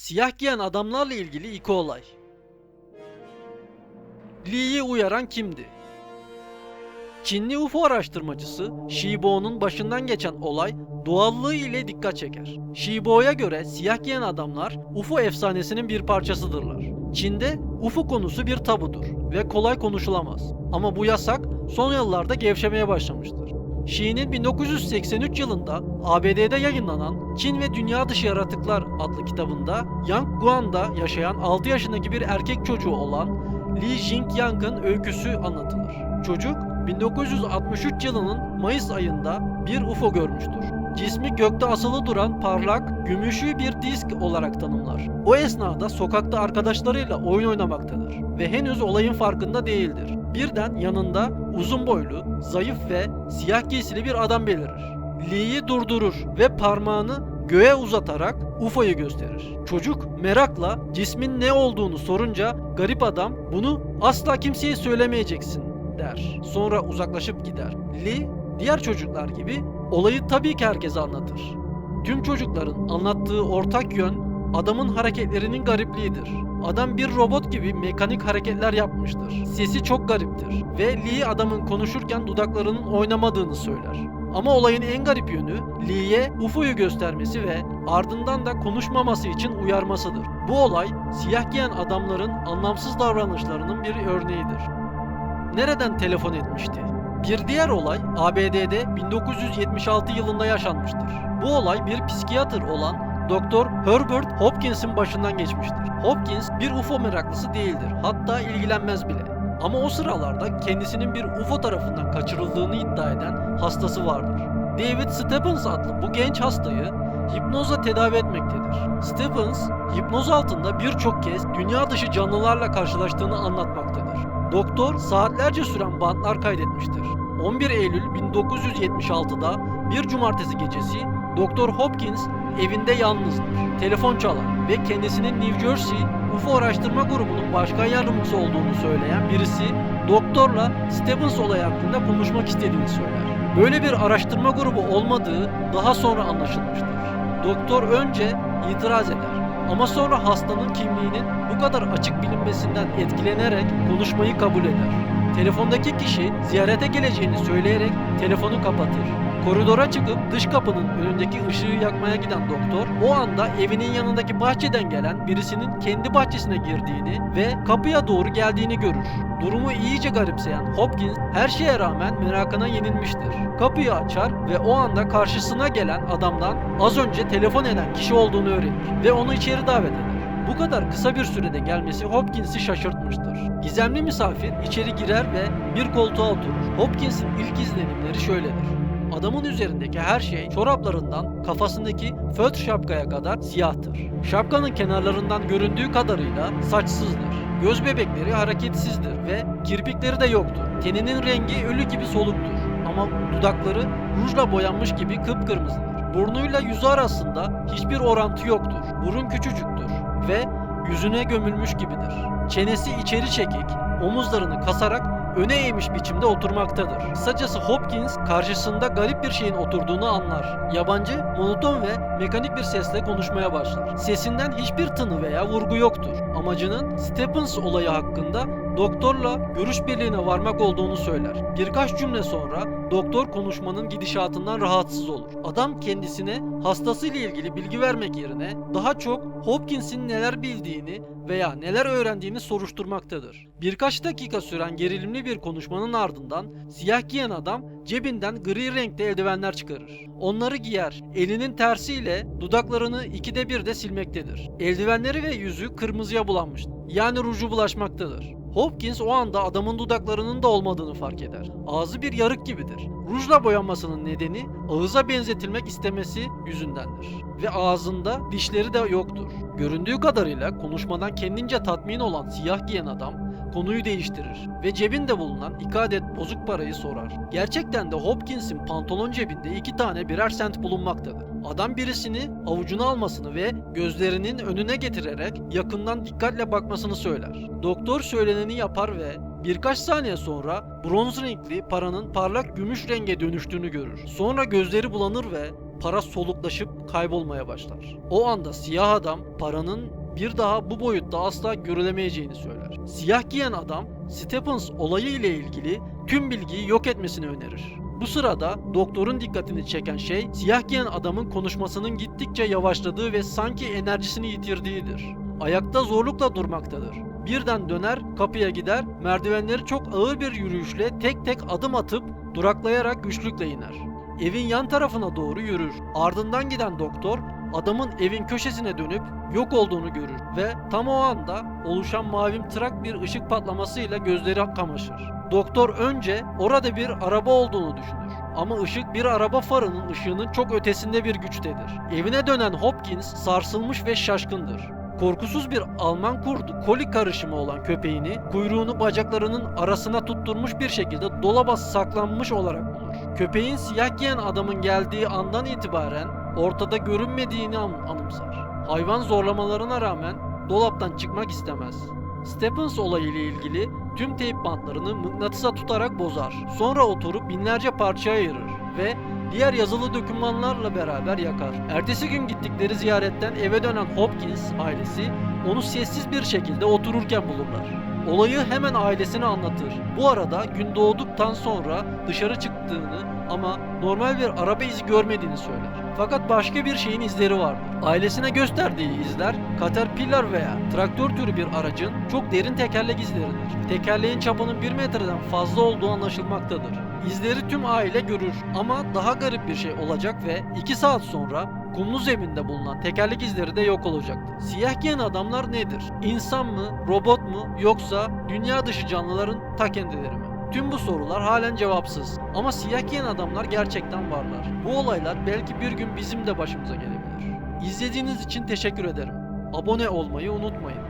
Siyah giyen adamlarla ilgili iki olay. Lee'yi uyaran kimdi? Çinli UFO araştırmacısı Shibo'nun başından geçen olay doğallığı ile dikkat çeker. Shibo'ya göre siyah giyen adamlar UFO efsanesinin bir parçasıdırlar. Çin'de UFO konusu bir tabudur ve kolay konuşulamaz. Ama bu yasak son yıllarda gevşemeye başlamıştır. Xi'nin 1983 yılında ABD'de yayınlanan Çin ve Dünya Dışı Yaratıklar adlı kitabında Yangguan'da yaşayan 6 yaşındaki bir erkek çocuğu olan Li Jingyang'ın öyküsü anlatılır. Çocuk 1963 yılının Mayıs ayında bir UFO görmüştür. Cismi gökte asılı duran parlak, gümüşü bir disk olarak tanımlar. O esnada sokakta arkadaşlarıyla oyun oynamaktadır ve henüz olayın farkında değildir. Birden yanında uzun boylu, zayıf ve siyah giysili bir adam belirir. Lee'yi durdurur ve parmağını göğe uzatarak UFO'yu gösterir. Çocuk merakla cismin ne olduğunu sorunca garip adam bunu asla kimseye söylemeyeceksin der. Sonra uzaklaşıp gider. Lee diğer çocuklar gibi olayı tabii ki herkese anlatır. Tüm çocukların anlattığı ortak yön adamın hareketlerinin garipliğidir. Adam bir robot gibi mekanik hareketler yapmıştır. Sesi çok gariptir ve Lee adamın konuşurken dudaklarının oynamadığını söyler. Ama olayın en garip yönü Lee'ye UFO'yu göstermesi ve ardından da konuşmaması için uyarmasıdır. Bu olay siyah giyen adamların anlamsız davranışlarının bir örneğidir. Nereden telefon etmişti? Bir diğer olay ABD'de 1976 yılında yaşanmıştır. Bu olay bir psikiyatr olan Dr. Herbert Hopkins'in başından geçmiştir. Hopkins bir UFO meraklısı değildir, hatta ilgilenmez bile. Ama o sıralarda kendisinin bir UFO tarafından kaçırıldığını iddia eden hastası vardır. David Stephens adlı bu genç hastayı hipnozla tedavi etmektedir. Stephens, hipnoz altında birçok kez dünya dışı canlılarla karşılaştığını anlatmaktadır. Doktor saatlerce süren bantlar kaydetmiştir. 11 Eylül 1976'da bir cumartesi gecesi Dr. Hopkins evinde yalnızdır. Telefon çalar ve kendisinin New Jersey UFO araştırma grubunun başkan yardımcısı olduğunu söyleyen birisi doktorla Stephens olayı hakkında konuşmak istediğini söyler. Böyle bir araştırma grubu olmadığı daha sonra anlaşılmıştır. Doktor önce itiraz eder ama sonra hastanın kimliğinin bu kadar açık bilinmesinden etkilenerek konuşmayı kabul eder. Telefondaki kişi ziyarete geleceğini söyleyerek telefonu kapatır. Koridora çıkıp dış kapının önündeki ışığı yakmaya giden doktor o anda evinin yanındaki bahçeden gelen birisinin kendi bahçesine girdiğini ve kapıya doğru geldiğini görür. Durumu iyice garipseyen Hopkins her şeye rağmen merakına yenilmiştir. Kapıyı açar ve o anda karşısına gelen adamdan az önce telefon eden kişi olduğunu öğrenir ve onu içeri davet eder. Bu kadar kısa bir sürede gelmesi Hopkins'i şaşırtmıştır. Gizemli misafir içeri girer ve bir koltuğa oturur. Hopkins'in ilk izlenimleri şöyledir. Adamın üzerindeki her şey çoraplarından kafasındaki fötr şapkaya kadar siyahtır. Şapkanın kenarlarından göründüğü kadarıyla saçsızdır. Göz bebekleri hareketsizdir ve kirpikleri de yoktur. Teninin rengi ölü gibi soluktur ama dudakları rujla boyanmış gibi kıpkırmızıdır. Burnuyla yüzü arasında hiçbir orantı yoktur. Burun küçücüktür ve yüzüne gömülmüş gibidir. Çenesi içeri çekik, omuzlarını kasarak öne eğmiş biçimde oturmaktadır. Kısacası Hopkins karşısında garip bir şeyin oturduğunu anlar. Yabancı, monoton ve mekanik bir sesle konuşmaya başlar. Sesinden hiçbir tını veya vurgu yoktur. Amacının Stephens olayı hakkında doktorla görüş birliğine varmak olduğunu söyler. Birkaç cümle sonra doktor konuşmanın gidişatından rahatsız olur. Adam kendisine hastasıyla ilgili bilgi vermek yerine daha çok Hopkins'in neler bildiğini veya neler öğrendiğini soruşturmaktadır. Birkaç dakika süren gerilimli bir konuşmanın ardından siyah giyen adam cebinden gri renkte eldivenler çıkarır. Onları giyer, elinin tersiyle dudaklarını ikide bir de silmektedir. Eldivenleri ve yüzü kırmızıya bulanmıştır. Yani ruju bulaşmaktadır. Hopkins o anda adamın dudaklarının da olmadığını fark eder. Ağzı bir yarık gibidir. Rujla boyanmasının nedeni ağıza benzetilmek istemesi yüzündendir. Ve ağzında dişleri de yoktur. Göründüğü kadarıyla konuşmadan kendince tatmin olan siyah giyen adam konuyu değiştirir ve cebinde bulunan 2 adet bozuk parayı sorar. Gerçekten de Hopkins'in pantolon cebinde 2 tane birer sent bulunmaktadır. Adam birisini avucuna almasını ve gözlerinin önüne getirerek yakından dikkatle bakmasını söyler. Doktor söyleneni yapar ve birkaç saniye sonra bronz renkli paranın parlak gümüş renge dönüştüğünü görür. Sonra gözleri bulanır ve para soluklaşıp kaybolmaya başlar. O anda siyah adam paranın bir daha bu boyutta asla görülemeyeceğini söyler. Siyah giyen adam Stephens olayı ile ilgili tüm bilgiyi yok etmesini önerir. Bu sırada doktorun dikkatini çeken şey siyah giyen adamın konuşmasının gittikçe yavaşladığı ve sanki enerjisini yitirdiğidir. Ayakta zorlukla durmaktadır. Birden döner, kapıya gider, merdivenleri çok ağır bir yürüyüşle tek tek adım atıp duraklayarak güçlükle iner. Evin yan tarafına doğru yürür. Ardından giden doktor adamın evin köşesine dönüp yok olduğunu görür ve tam o anda oluşan mavimtırak bir ışık patlamasıyla gözleri kamaşır. Doktor önce orada bir araba olduğunu düşünür. Ama ışık bir araba farının ışığının çok ötesinde bir güçtedir. Evine dönen Hopkins sarsılmış ve şaşkındır. Korkusuz bir Alman kurdu koli karışımı olan köpeğini kuyruğunu bacaklarının arasına tutturmuş bir şekilde dolaba saklanmış olarak bulur. Köpeğin siyah giyen adamın geldiği andan itibaren ortada görünmediğini anımsar. Hayvan zorlamalarına rağmen dolaptan çıkmak istemez. Stephens olayı ile ilgili tüm teyp bantlarını mıknatısa tutarak bozar. Sonra oturup binlerce parçaya ayırır ve diğer yazılı dokümanlarla beraber yakar. Ertesi gün gittikleri ziyaretten eve dönen Hopkins ailesi onu sessiz bir şekilde otururken bulurlar. Olayı hemen ailesine anlatır. Bu arada gün doğduktan sonra dışarı çıktığını ama normal bir araba izi görmediğini söyler. Fakat başka bir şeyin izleri vardır. Ailesine gösterdiği izler Caterpillar veya traktör türü bir aracın çok derin tekerlek izleridir. Tekerleğin çapının 1 metreden fazla olduğu anlaşılmaktadır. İzleri tüm aile görür ama daha garip bir şey olacak ve 2 saat sonra kumlu zeminde bulunan tekerlek izleri de yok olacaktır. Siyah giyen adamlar nedir? İnsan mı, robot mu yoksa dünya dışı canlıların ta kendileri mi? Tüm bu sorular halen cevapsız ama siyah giyen adamlar gerçekten varlar. Bu olaylar belki bir gün bizim de başımıza gelebilir. İzlediğiniz için teşekkür ederim. Abone olmayı unutmayın.